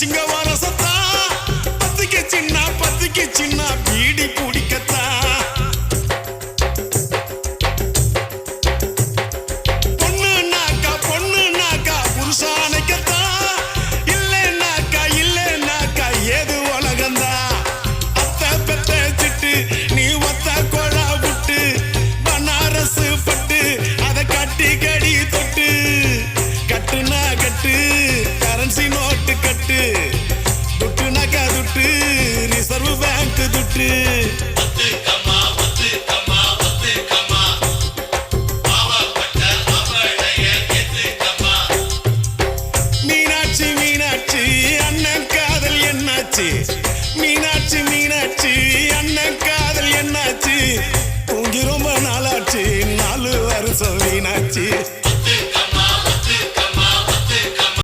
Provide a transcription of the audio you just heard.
சிங்க வரசத்தா பத்துக்கு சின்ன பீடி பிடிக்கத்தா பொண்ணுனாக்கா புருஷானைக்கத்தா இல்லைனாக்கா ஏது உலகந்தா அத்தை பெத்த சிட்டு நீ ஒத்த கொழா விட்டு பனாரசு பட்டு அதை கட்டி கடி தொட்டு கட்டுனா கட்டு